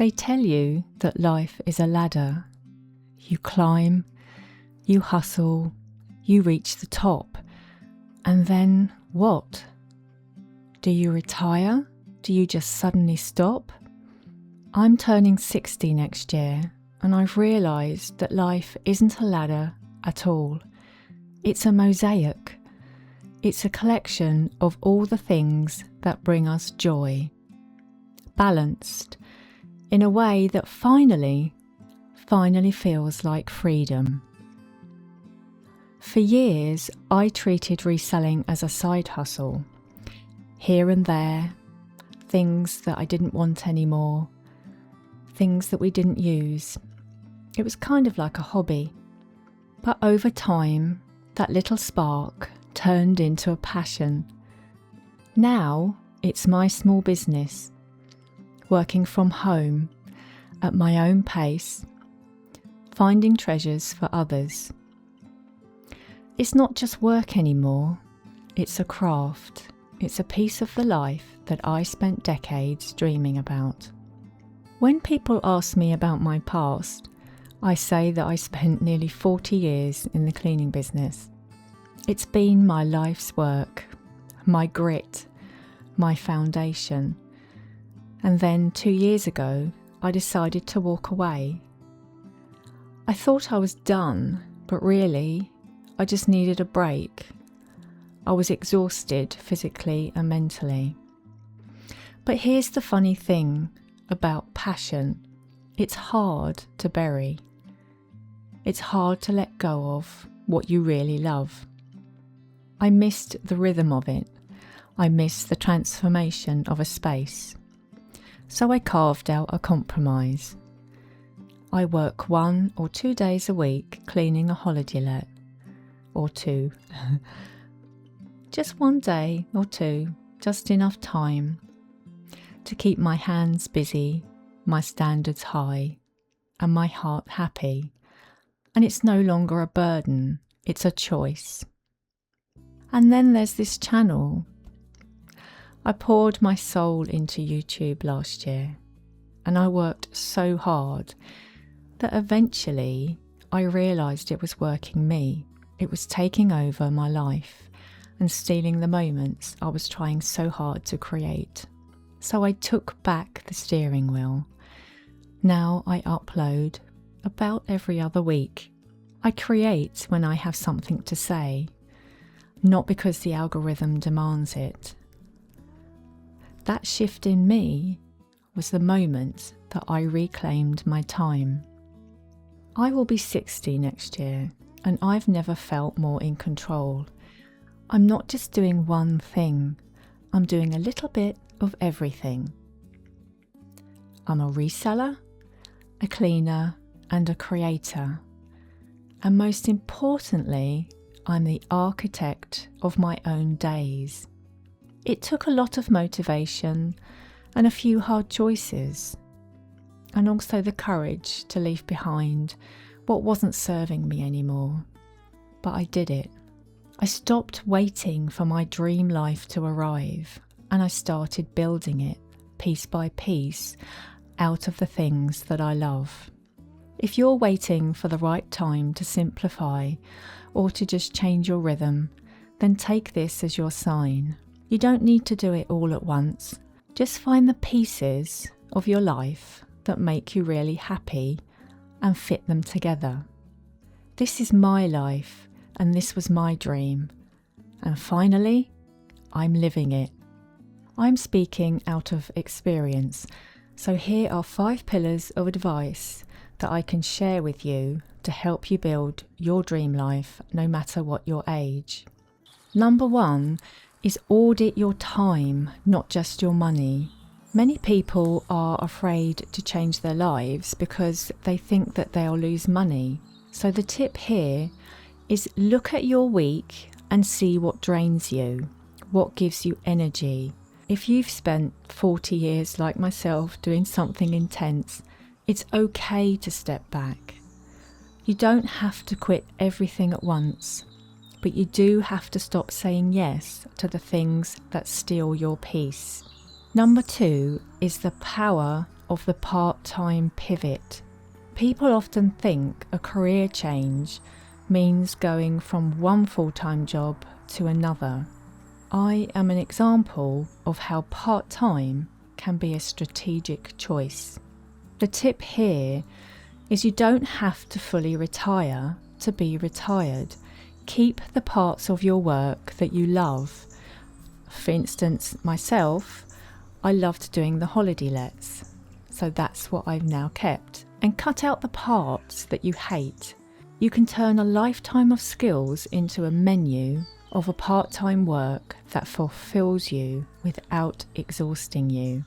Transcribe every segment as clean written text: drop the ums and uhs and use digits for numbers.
They tell you that life is a ladder. You climb, you hustle, you reach the top. And then what? Do you retire? Do you just suddenly stop? I'm turning 60 next year, and I've realised that life isn't a ladder at all. It's a mosaic. It's a collection of all the things that bring us joy. Balanced in a way that finally feels like freedom. For years, I treated reselling as a side hustle. Here and there, things that I didn't want anymore, things that we didn't use. It was kind of like a hobby. But over time, that little spark turned into a passion. Now, it's my small business, working from home, at my own pace, finding treasures for others. It's not just work anymore, it's a craft. It's a piece of the life that I spent decades dreaming about. When people ask me about my past, I say that I spent nearly 40 years in the cleaning business. It's been my life's work, my grit, my foundation. And then 2 years ago, I decided to walk away. I thought I was done, but really, I just needed a break. I was exhausted physically and mentally. But here's the funny thing about passion. It's hard to bury. It's hard to let go of what you really love. I missed the rhythm of it. I missed the transformation of a space. So I carved out a compromise. I work 1 or 2 days a week cleaning a holiday let, or 2. Just 1 day or 2, just enough time to keep my hands busy, my standards high, and my heart happy. And it's no longer a burden, it's a choice. And then there's this channel. I poured my soul into YouTube last year, and I worked so hard that eventually I realised it was working me. It was taking over my life and stealing the moments I was trying so hard to create. So I took back the steering wheel. Now I upload about every other week. I create when I have something to say, not because the algorithm demands it. That shift in me was the moment that I reclaimed my time. I will be 60 next year, and I've never felt more in control. I'm not just doing one thing, I'm doing a little bit of everything. I'm a reseller, a cleaner, and a creator. And most importantly, I'm the architect of my own days. It took a lot of motivation and a few hard choices, and also the courage to leave behind what wasn't serving me anymore. But I did it. I stopped waiting for my dream life to arrive, and I started building it piece by piece out of the things that I love. If you're waiting for the right time to simplify or to just change your rhythm, then take this as your sign. You don't need to do it all at once. Just find the pieces of your life that make you really happy and fit them together. This is my life, and this was my dream. And finally, I'm living it. I'm speaking out of experience. So here are 5 pillars of advice that I can share with you to help you build your dream life, no matter what your age. Number 1 is audit your time, not just your money. Many people are afraid to change their lives because they think that they'll lose money. So the tip here is look at your week and see what drains you, what gives you energy. If you've spent 40 years like myself doing something intense, it's okay to step back. You don't have to quit everything at once, but you do have to stop saying yes to the things that steal your peace. Number 2 is the power of the part-time pivot. People often think a career change means going from one full-time job to another. I am an example of how part-time can be a strategic choice. The tip here is you don't have to fully retire to be retired. Keep the parts of your work that you love. For instance, myself, I loved doing the holiday lets, so that's what I've now kept. And cut out the parts that you hate. You can turn a lifetime of skills into a menu of a part-time work that fulfills you without exhausting you.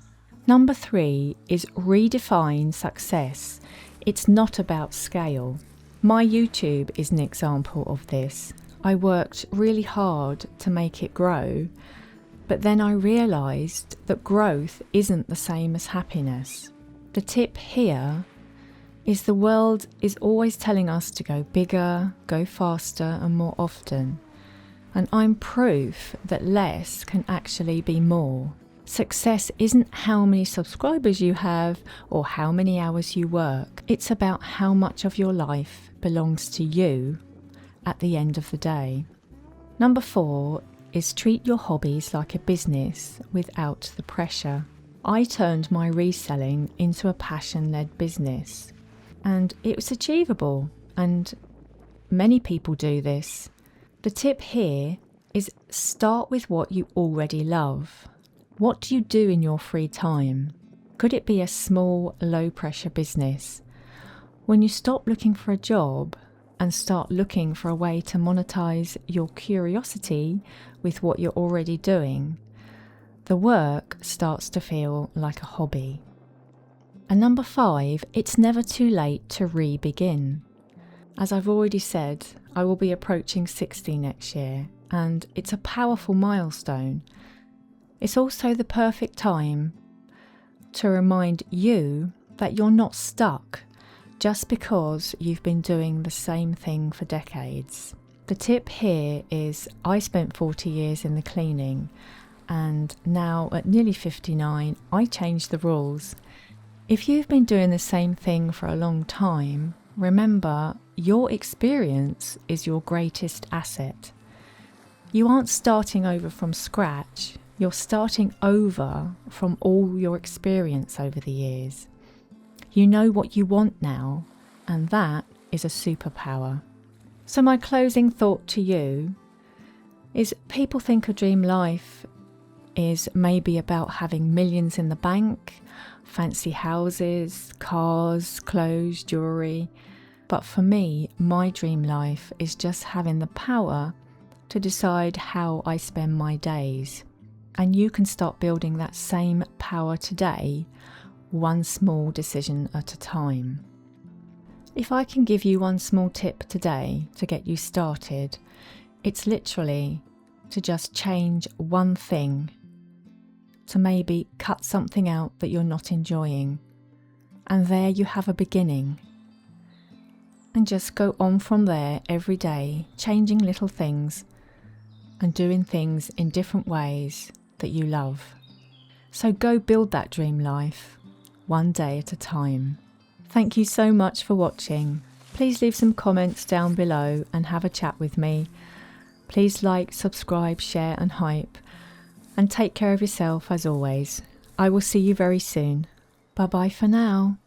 Number 3 is redefine success. It's not about scale. My YouTube is an example of this. I worked really hard to make it grow, but then I realised that growth isn't the same as happiness. The tip here is the world is always telling us to go bigger, go faster and more often. And I'm proof that less can actually be more. Success isn't how many subscribers you have or how many hours you work. It's about how much of your life belongs to you at the end of the day. Number 4 is treat your hobbies like a business without the pressure. I turned my reselling into a passion-led business. And it was achievable, and many people do this. The tip here is start with what you already love. What do you do in your free time? Could it be a small, low-pressure business? When you stop looking for a job and start looking for a way to monetize your curiosity with what you're already doing, the work starts to feel like a hobby. And number 5, it's never too late to re-begin. As I've already said, I will be approaching 60 next year, and it's a powerful milestone. It's also the perfect time to remind you that you're not stuck just because you've been doing the same thing for decades. The tip here is I spent 40 years in the cleaning, and now at nearly 59, I changed the rules. If you've been doing the same thing for a long time, remember your experience is your greatest asset. You aren't starting over from scratch, you're starting over from all your experience over the years. You know what you want now, and that is a superpower. So my closing thought to you is people think a dream life is maybe about having millions in the bank, fancy houses, cars, clothes, jewellery. But for me, my dream life is just having the power to decide how I spend my days. And you can start building that same power today, one small decision at a time. If I can give you one small tip today to get you started, it's literally to just change one thing, to maybe cut something out that you're not enjoying. And there you have a beginning. And just go on from there every day, changing little things and doing things in different ways that you love. So go build that dream life, one day at a time. Thank you so much for watching. Please leave some comments down below and have a chat with me. Please like, subscribe, share and hype. And take care of yourself as always. I will see you very soon. Bye bye for now.